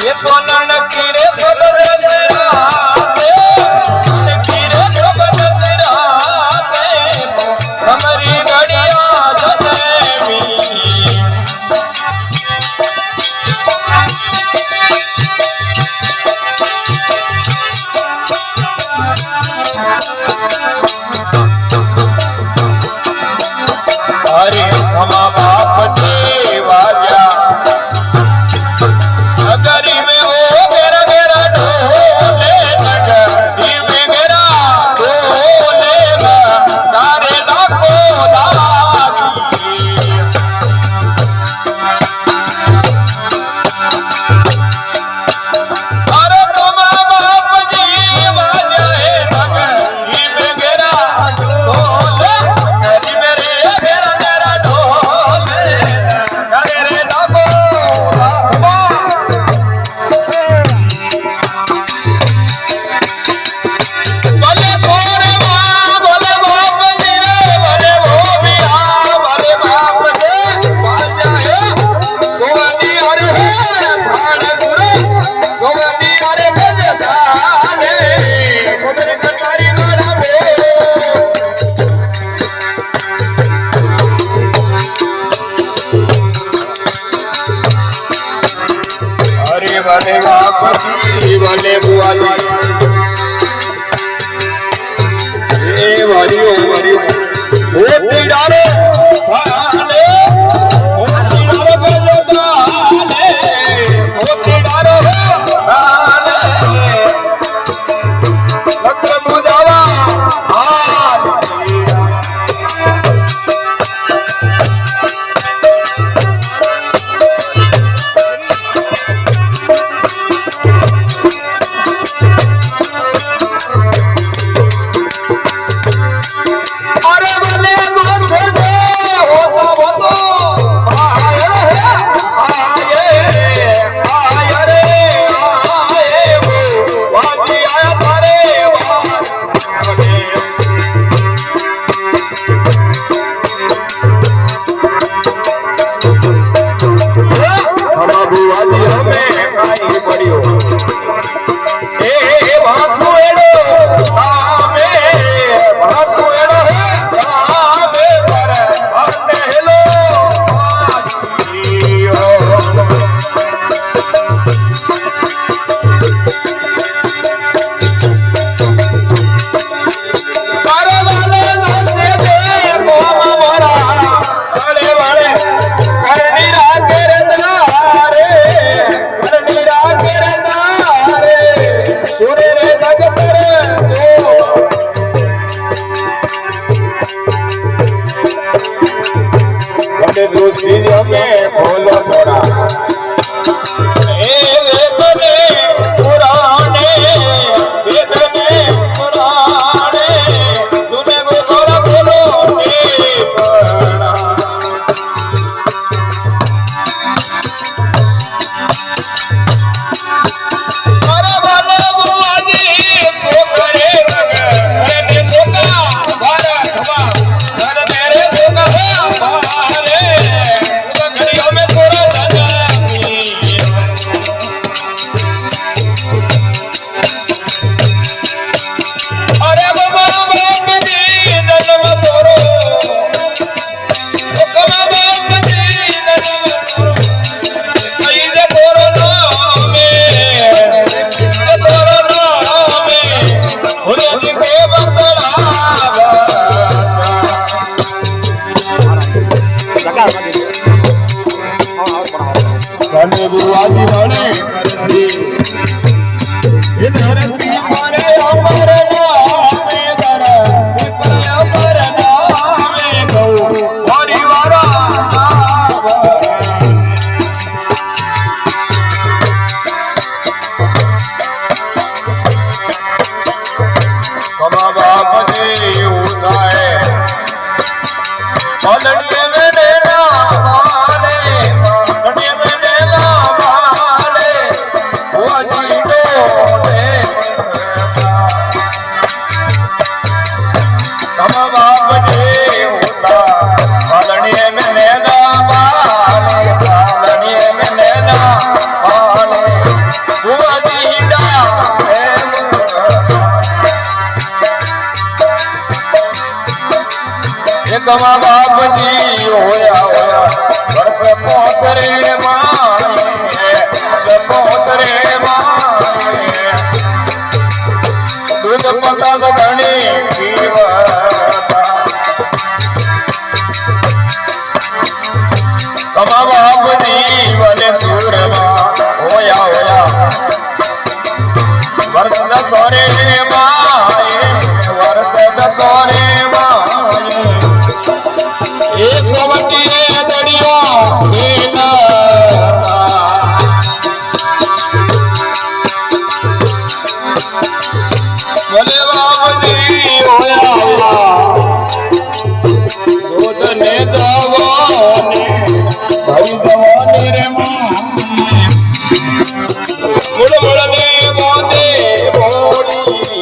ये सोनन कीरे सब दसराते कीरे सब दसराते हमारी गड़िया जनेवी हरे खमा बाप जी वाजा नगरी में हो मेरा मेरा ढोले नगरी में मेरा ढोले गारे लाखो दागी अरे खमा बाप जी वाजा है नगरी में मेरा ढोले नगरी मेरे मेरा मेरा ढोले गारे लाखो भले सोरे मां भले बाप जी भले वो भी भले बाप जी बाजा है सोगनी अरे है भाड़ सुरे सोगनी अरे बजदाने सोदर कटारी मारा अरे भले बाप जी भले बुआ जी हरिओ होती डाले भाले होती डाले बजदाने होती डाले भाले लख बुझावा हाल अरे भले जोसे दे होता वो तो आए रे आए वो वाजी आया थारे हमा बुआजी हमें काई पड़ियो ए भासु एड़ो आमे भासु एड़ो आमे पर हेलो अरे वाले नसे दे मोमा मोरा अरे वाले करनी रात के दारे करनी रात के दारे सुरे रे जगत रे बड़े जोशी हमें खोलो थोड़ा ए वेद में पुराने वेद में पुराने तूने वो थोड़ा खोलो ने पढ़ा अरे भले बुआ जी सो करे मैंने सोका भारत घर मेरे सोका भाले घड़ियों में सोरा जनानी अरे बाबा बाप जी जन्म तोरो कमा बाप जी जन्म तोरो कई दे तोरो नाम होने जी के बंदड़ा बने बुआजी बने करसी ये धरती मारे अमर नामे धरती पर अमर नामे गौ परिवारा कमा बाप जी होता है लड़िए में लेना वाले लड़िए में लेना वाले वो जी डोले કમા બાપજી હોયા હોયા વર્ષ પોસરે માએ પોસરે માએ દૂધ પતાસ ઘણી પીવતા કમા બાપજી વને સુરમાં હોયા હોયા વર્ષ દસોરે માએ વર્ષ દસોરે માએ એ સવટીએ દરિયો ભલે બાપજી હોયા જોધને જવાને ભાઈ જવાને રે મૂળ મૂળને મોજે બોલી